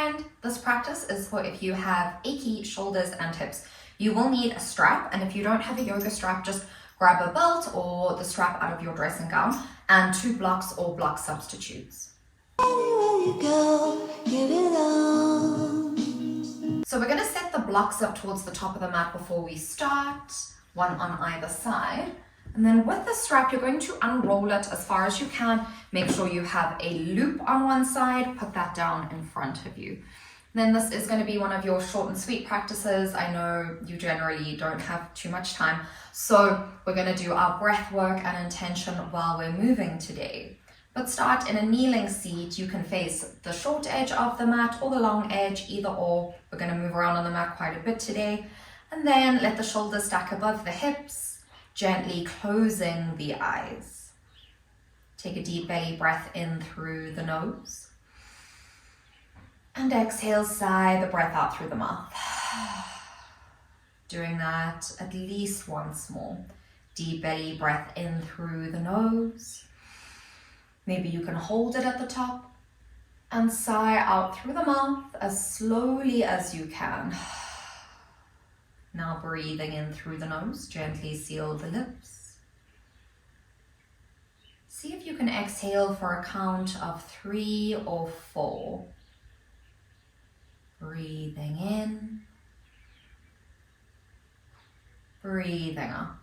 friend. This practice is for if you have achy shoulders and hips. You will need a strap, and if you don't have a yoga strap, just grab a belt or the strap out of your dressing gown and 2 blocks or block substitutes. Anywhere you go, give it on. So we're going to set the blocks up towards the top of the mat before we start, one on either side. And then with the strap, you're going to unroll it as far as you can. Make sure you have a loop on one side, put that down in front of you. Then this is going to be one of your short and sweet practices. I know you generally don't have too much time. So we're going to do our breath work and intention while we're moving today. But start in a kneeling seat. You can face the short edge of the mat or the long edge, either or. We're going to move around on the mat quite a bit today. And then let the shoulders stack above the hips, gently closing the eyes. Take a deep belly breath in through the nose. And exhale, sigh the breath out through the mouth. Doing that at least once more. Deep belly breath in through the nose. Maybe you can hold it at the top and sigh out through the mouth as slowly as you can. Now breathing in through the nose, gently seal the lips. See if you can exhale for a count of 3 or 4. Breathing in, breathing out.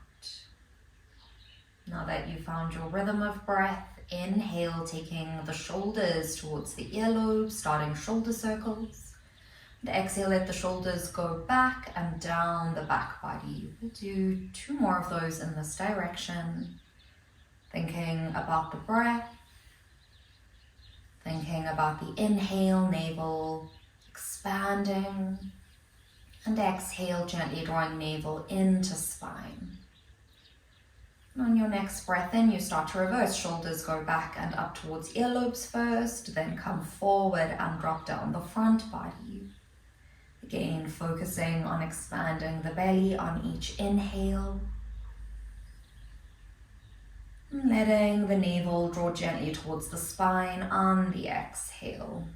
Now that you found your rhythm of breath, inhale, taking the shoulders towards the earlobes, starting shoulder circles. And exhale, let the shoulders go back and down the back body. We'll do 2 more of those in this direction. Thinking about the breath, thinking about the inhale, navel expanding, and exhale, gently drawing navel into spine. And on your next breath in, you start to reverse. Shoulders go back and up towards earlobes first, then come forward and drop down the front body. Again, focusing on expanding the belly on each inhale. And letting the navel draw gently towards the spine on the exhale.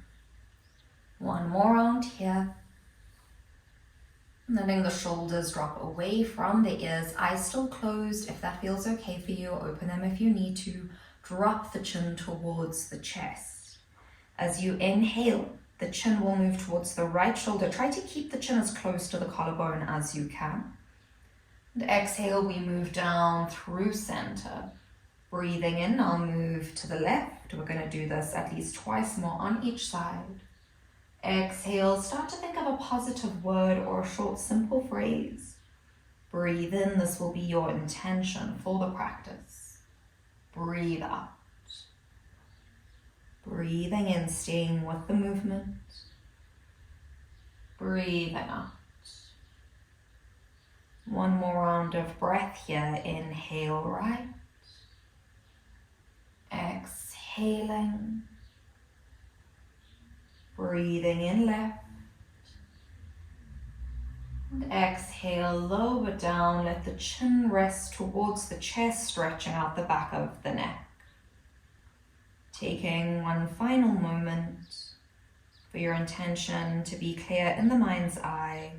1 more round here. Letting the shoulders drop away from the ears, eyes still closed. If that feels okay for you, open them if you need to. Drop the chin towards the chest. As you inhale, the chin will move towards the right shoulder. Try to keep the chin as close to the collarbone as you can. And exhale, we move down through center. Breathing in, I'll move to the left. We're going to do this at least twice more on each side. Exhale, start to think of a positive word or a short, simple phrase. Breathe in, this will be your intention for the practice. Breathe out. Breathing in, staying with the movement. Breathing out. 1 more round of breath here. Inhale right. Exhaling. Breathing in left. And exhale, lower down. Let the chin rest towards the chest, stretching out the back of the neck. Taking 1 final moment for your intention to be clear in the mind's eye.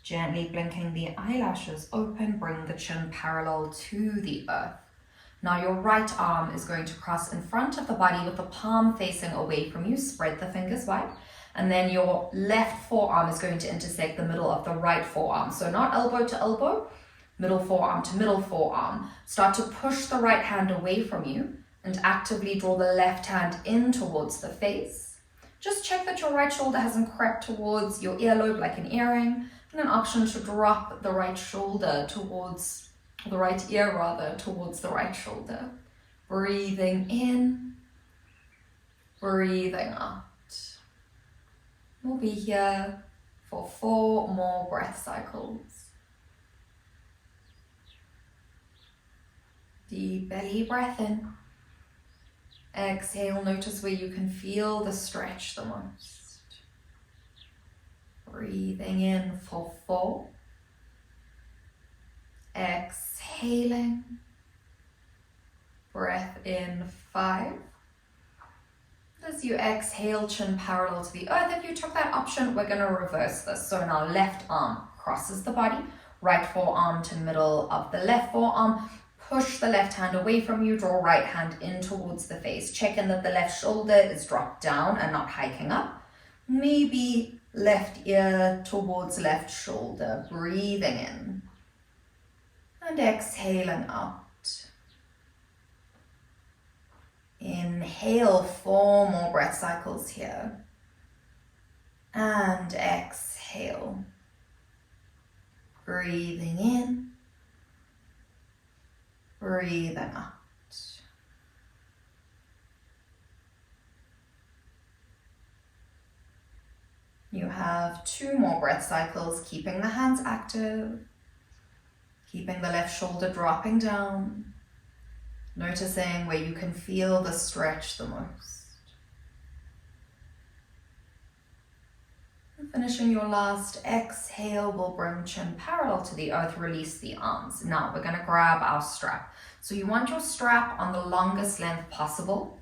Gently blinking the eyelashes open, bring the chin parallel to the earth. Now your right arm is going to cross in front of the body with the palm facing away from you. Spread the fingers wide. And then your left forearm is going to intersect the middle of the right forearm. So not elbow to elbow, middle forearm to middle forearm. Start to push the right hand away from you and actively draw the left hand in towards the face. Just check that your right shoulder hasn't crept towards your earlobe like an earring. And an option to drop the right shoulder towards the right ear towards the right shoulder. Breathing in, breathing out. We'll be here for 4 more breath cycles. Deep belly breath in. Exhale, notice where you can feel the stretch the most. Breathing in for 4. Exhaling. Breath in 5. As you exhale, chin parallel to the earth. If you took that option, we're going to reverse this. So now left arm crosses the body, right forearm to middle of the left forearm. Push the left hand away from you, draw right hand in towards the face. Check in that the left shoulder is dropped down and not hiking up. Maybe left ear towards left shoulder, breathing in. And exhaling out. Inhale, 4 more breath cycles here. And exhale. Breathing in. Breathing out. You have 2 more breath cycles, keeping the hands active, keeping the left shoulder dropping down, noticing where you can feel the stretch the most. And finishing your last exhale, we'll bring chin parallel to the earth, release the arms. Now we're going to grab our strap. So you want your strap on the longest length possible,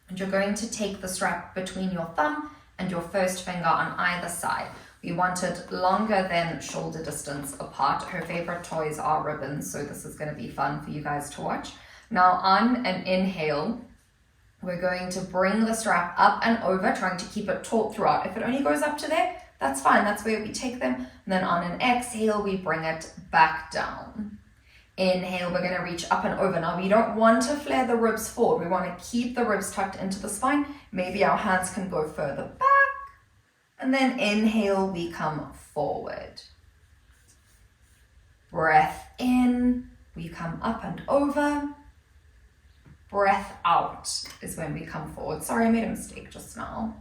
and you're going to take the strap between your thumb and your first finger on either side. We want it longer than shoulder distance apart. Her favorite toys are ribbons, so this is going to be fun for you guys to watch. Now on an inhale, we're going to bring the strap up and over, trying to keep it taut throughout. If it only goes up to there, that's fine. That's where we take them. And then on an exhale, we bring it back down. Inhale, we're going to reach up and over. Now, we don't want to flare the ribs forward. We want to keep the ribs tucked into the spine. Maybe our hands can go further back. And then inhale, we come forward. Breath in, we come up and over. Breath out is when we come forward. Sorry, I made a mistake just now.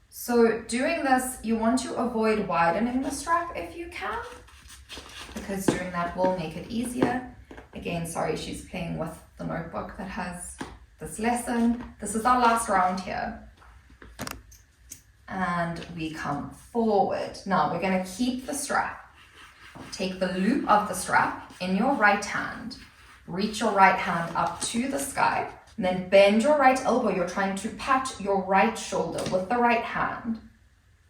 So doing this, you want to avoid widening the strap if you can, because doing that will make it easier. Again, sorry, she's playing with the notebook that has this lesson. This is our last round here. And we come forward. Now we're going to keep the strap. Take the loop of the strap in your right hand. Reach your right hand up to the sky. And then bend your right elbow. You're trying to pat your right shoulder with the right hand.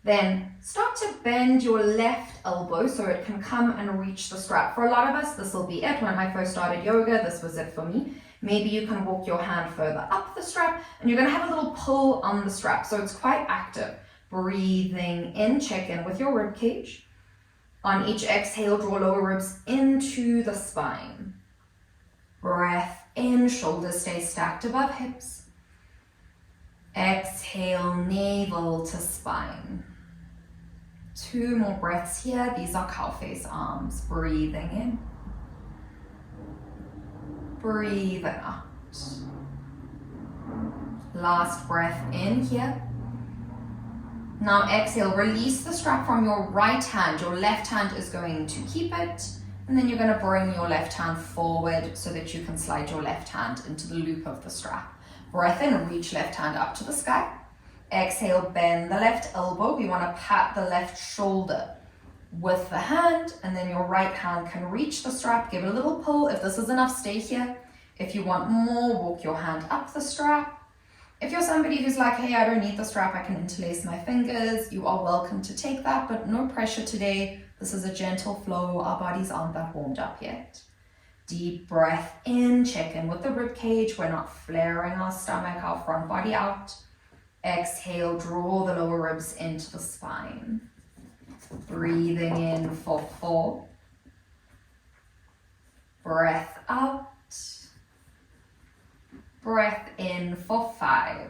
Then start to bend your left elbow so it can come and reach the strap. For a lot of us, this will be it. When I first started yoga, this was it for me. Maybe you can walk your hand further up the strap and you're going to have a little pull on the strap. So it's quite active. Breathing in, check in with your rib cage. On each exhale, draw lower ribs into the spine. Breath in, shoulders stay stacked above hips. Exhale, navel to spine. 2 more breaths here. These are cowface arms. Breathing in. Breathing out. Last breath in here. Now exhale, release the strap from your right hand. Your left hand is going to keep it. And then you're going to bring your left hand forward so that you can slide your left hand into the loop of the strap. Breath in, reach left hand up to the sky. Exhale, bend the left elbow. We want to pat the left shoulder with the hand, and then your right hand can reach the strap. Give it a little pull. If this is enough, stay here. If you want more, walk your hand up the strap. If you're somebody who's like, hey, I don't need the strap, I can interlace my fingers, you are welcome to take that, but no pressure today. This is a gentle flow. Our bodies aren't that warmed up yet. Deep breath in, check in with the rib cage. We're not flaring our stomach, our front body out. Exhale, draw the lower ribs into the spine. Breathing in for 4. Breath out. Breath in for 5.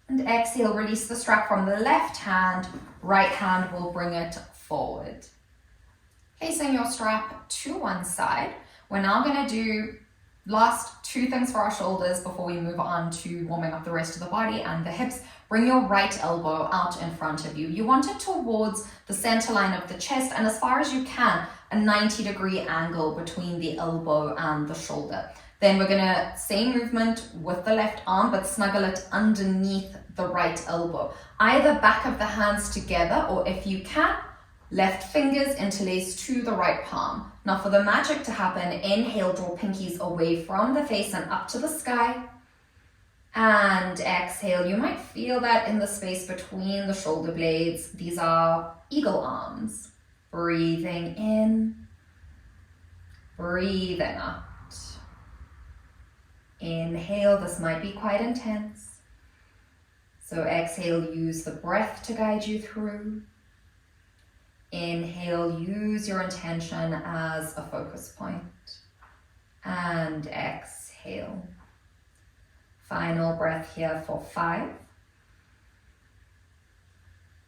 And exhale, release the strap from the left hand. Right hand will bring it forward. Placing your strap to one side. We're now going to do last 2 things for our shoulders before we move on to warming up the rest of the body and the hips. Bring your right elbow out in front of you. You want it towards the center line of the chest, and as far as you can, a 90-degree angle between the elbow and the shoulder. Then we're going to, same movement with the left arm, but snuggle it underneath the right elbow. Either back of the hands together, or if you can, left fingers interlace to the right palm. Now for the magic to happen, inhale, draw pinkies away from the face and up to the sky. And exhale, you might feel that in the space between the shoulder blades. These are eagle arms. Breathing in, breathing out. Inhale, this might be quite intense. So exhale, use the breath to guide you through. Inhale, use your intention as a focus point. And exhale. Final breath here for 5.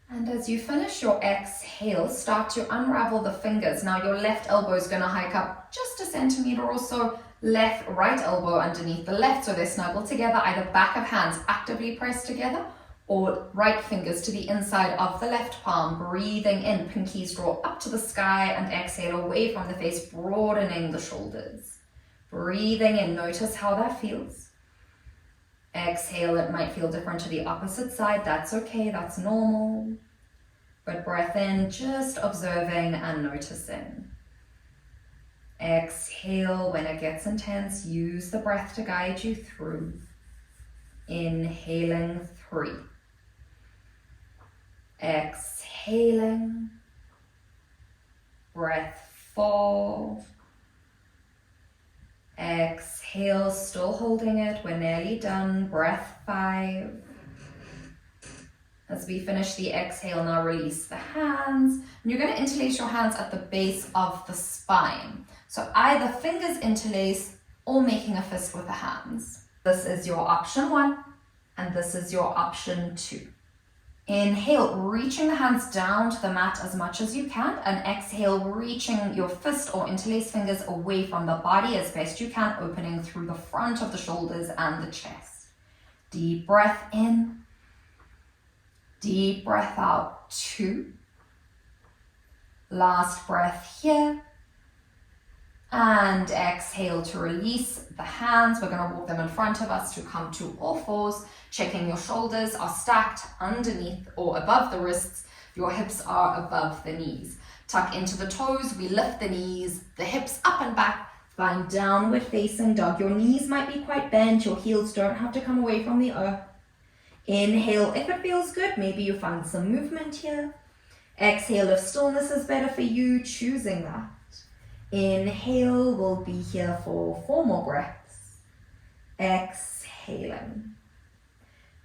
And as you finish your exhale, start to unravel the fingers. Now your left elbow is going to hike up just a centimeter or so. Right elbow underneath the left, so they're snuggled together. Either back of hands actively pressed together, or right fingers to the inside of the left palm. Breathing in, pinkies draw up to the sky, and exhale away from the face, broadening the shoulders. Breathing in, notice how that feels. Exhale, it might feel different to the opposite side. That's okay, that's normal. But breath in, just observing and noticing. Exhale, when it gets intense, use the breath to guide you through. Inhaling 3. Exhaling. Breath 4. Exhale, still holding it. We're nearly done. Breath 5. As we finish the exhale, now release the hands. And you're going to interlace your hands at the base of the spine. So either fingers interlace or making a fist with the hands. This is your option 1, and this is your option 2. Inhale, reaching the hands down to the mat as much as you can, and exhale, reaching your fist or interlaced fingers away from the body as best you can, opening through the front of the shoulders and the chest. Deep breath in, deep breath out, 2. Last breath here. And exhale to release the hands. We're going to walk them in front of us to come to all fours, checking your shoulders are stacked underneath or above the wrists. Your hips are above the knees. Tuck into the toes, we lift the knees, the hips up and back, find downward facing dog. Your knees might be quite bent, your heels don't have to come away from the earth. Inhale, if it feels good, maybe you find some movement here. Exhale, if stillness is better for you, choosing that. Inhale, we'll be here for 4 more breaths. Exhaling.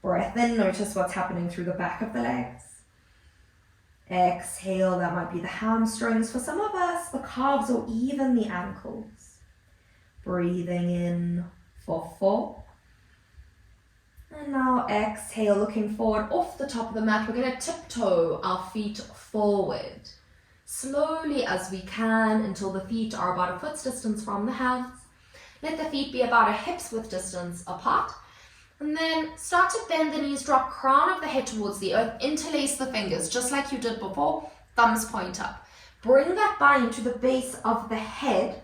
Breath in, notice what's happening through the back of the legs. Exhale, that might be the hamstrings for some of us, the calves or even the ankles. Breathing in for 4. And now exhale, looking forward off the top of the mat. We're going to tiptoe our feet forward. Slowly as we can until the feet are about a foot's distance from the hands. Let the feet be about a hip's width distance apart. And then start to bend the knees, drop crown of the head towards the earth, interlace the fingers just like you did before, thumbs point up. Bring that bind to the base of the head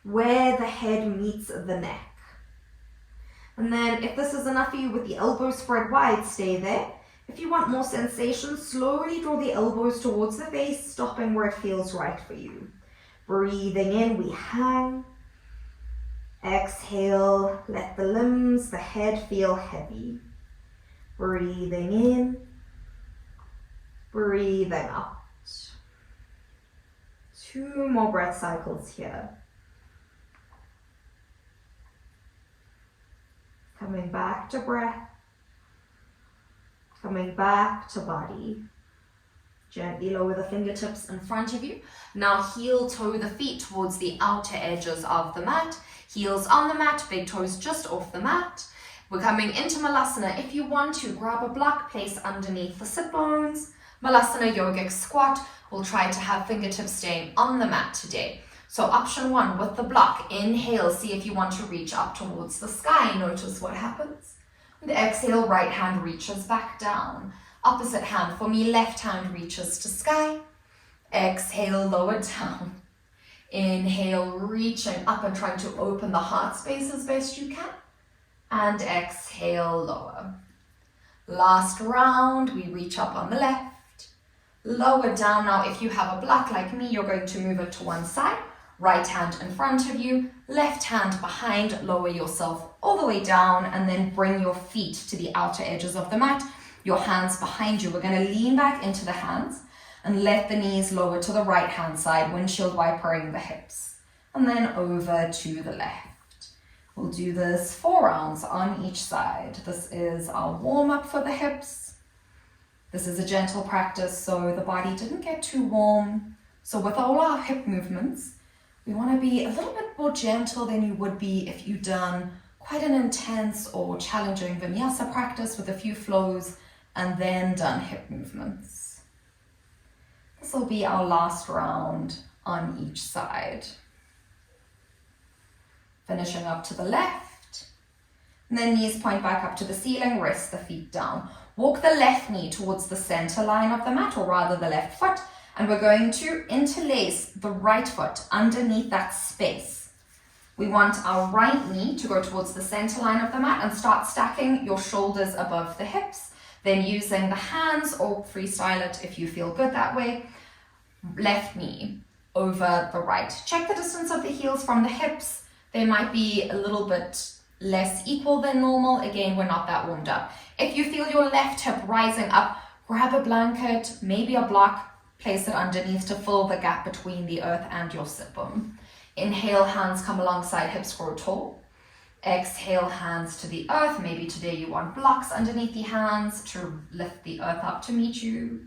where the head meets the neck. And then if this is enough for you with the elbows spread wide, stay there. If you want more sensation, slowly draw the elbows towards the face, stopping where it feels right for you. Breathing in, we hang. Exhale, let the limbs, the head feel heavy. Breathing in, breathing out. 2 more breath cycles here. Coming back to breath. Coming back to body. Gently lower the fingertips in front of you. Now heel toe the feet towards the outer edges of the mat. Heels on the mat, big toes just off the mat. We're coming into Malasana. If you want to, grab a block, place underneath the sit bones. Malasana Yogic squat. We'll try to have fingertips staying on the mat today. So option 1 with the block. Inhale, see if you want to reach up towards the sky. Notice what happens. And exhale, right hand reaches back down. Opposite hand, for me, left hand reaches to sky. Exhale, lower down. Inhale, reaching up and trying to open the heart space as best you can. And exhale, lower. Last round, we reach up on the left. Lower down. Now, if you have a block like me, you're going to move it to one side. Right hand in front of you, left hand behind, lower yourself all the way down, and then bring your feet to the outer edges of the mat. Your hands behind you. We're going to lean back into the hands and let the knees lower to the right hand side, windshield wipering the hips, and then over to the left. We'll do this 4 rounds on each side. This is our warm-up for the hips. This is a gentle practice, so the body didn't get too warm. So with all our hip movements, we want to be a little bit more gentle than you would be if you've done quite an intense or challenging vinyasa practice with a few flows and then done hip movements. This will be our last round on each side. Finishing up to the left, and then knees point back up to the ceiling, rest the feet down. Walk the left knee towards the center line of the mat, or rather the left foot, and we're going to interlace the right foot underneath that space. We want our right knee to go towards the center line of the mat and start stacking your shoulders above the hips. Then using the hands, or freestyle it if you feel good that way, left knee over the right. Check the distance of the heels from the hips. They might be a little bit less equal than normal. Again, we're not that warmed up. If you feel your left hip rising up, grab a blanket, maybe a block, place it underneath to fill the gap between the earth and your sit bone. Inhale, hands come alongside hips, grow tall. Exhale, hands to the earth. Maybe today you want blocks underneath the hands to lift the earth up to meet you.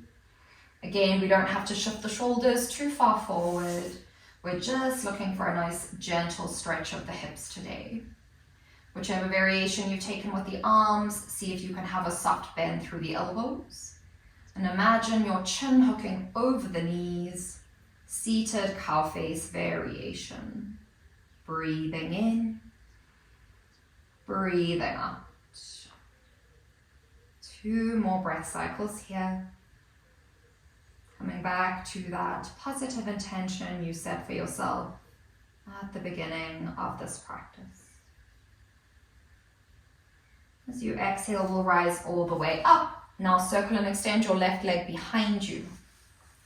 Again, we don't have to shift the shoulders too far forward. We're just looking for a nice gentle stretch of the hips today. Whichever variation you've taken with the arms, see if you can have a soft bend through the elbows. And imagine your chin hooking over the knees, seated cow face variation. Breathing in, breathing out. 2 more breath cycles here. Coming back to that positive intention you set for yourself at the beginning of this practice. As you exhale, we'll rise all the way up. Now circle and extend your left leg behind you.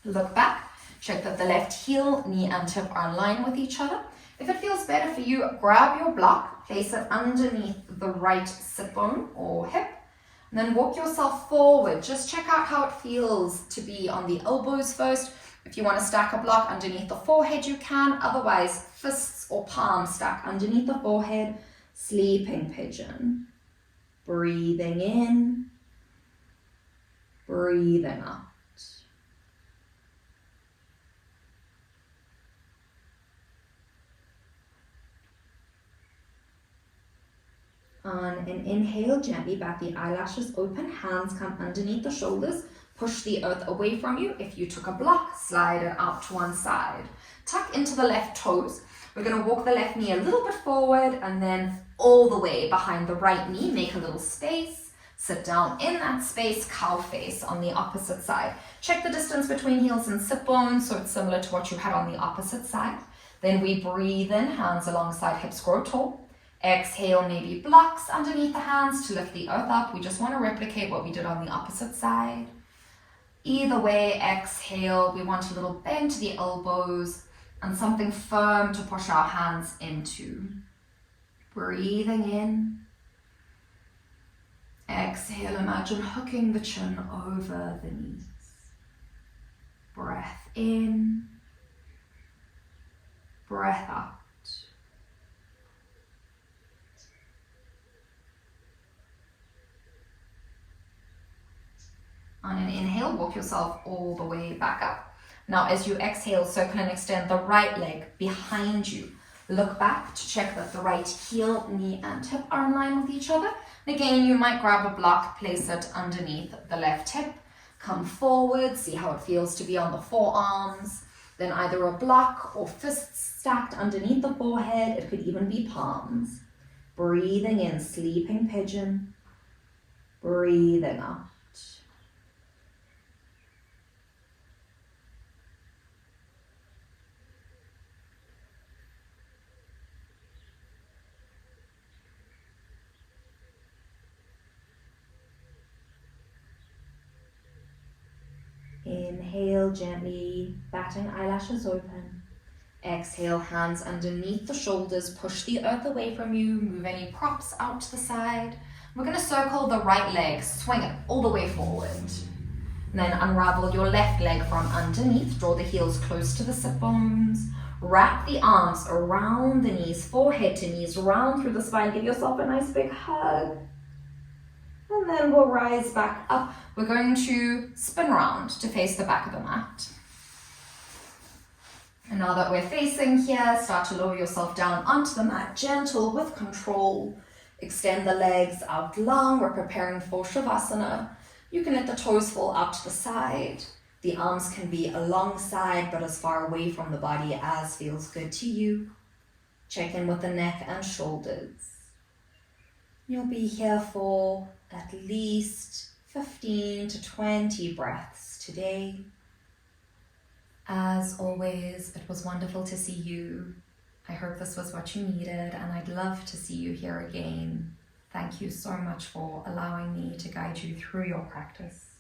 Look back, check that the left heel, knee and hip are in line with each other. If it feels better for you, grab your block, place it underneath the right sit bone or hip, and then walk yourself forward. Just check out how it feels to be on the elbows first. If you want to stack a block underneath the forehead, you can. Otherwise, fists or palms stack underneath the forehead. Sleeping pigeon. Breathing in. Breathing out. On an inhale, gently bat the eyelashes open, hands come underneath the shoulders, push the earth away from you. If you took a block, slide it out to one side. Tuck into the left toes. We're going to walk the left knee a little bit forward and then all the way behind the right knee. Make a little space. Sit down in that space, cow face on the opposite side. Check the distance between heels and sit bones, so it's similar to what you had on the opposite side. Then we breathe in, hands alongside hips, grow tall. Exhale, maybe blocks underneath the hands to lift the earth up. We just want to replicate what we did on the opposite side. Either way, exhale, we want a little bend to the elbows and something firm to push our hands into. Breathing in. Exhale, imagine hooking the chin over the knees. Breath in. Breath out. On an inhale, walk yourself all the way back up. Now as you exhale, circle and extend the right leg behind you. Look back to check that the right heel, knee and hip are in line with each other. And again, you might grab a block, place it underneath the left hip. Come forward, see how it feels to be on the forearms. Then either a block or fists stacked underneath the forehead. It could even be palms. Breathing in, sleeping pigeon. Breathing out. Inhale, gently batting eyelashes open. Exhale, hands underneath the shoulders, push the earth away from you, move any props out to the side. We're going to circle the right leg, swing it all the way forward. And then unravel your left leg from underneath, draw the heels close to the sit bones, wrap the arms around the knees, forehead to knees, round through the spine, give yourself a nice big hug. And then we'll rise back up. We're going to spin round to face the back of the mat. And now that we're facing here, start to lower yourself down onto the mat, gentle with control. Extend the legs out long. We're preparing for Shavasana. You can let the toes fall out to the side. The arms can be alongside, but as far away from the body as feels good to you. Check in with the neck and shoulders. You'll be here for at least 15 to 20 breaths today. As always, it was wonderful to see you. I hope this was what you needed, and I'd love to see you here again. Thank you so much for allowing me to guide you through your practice.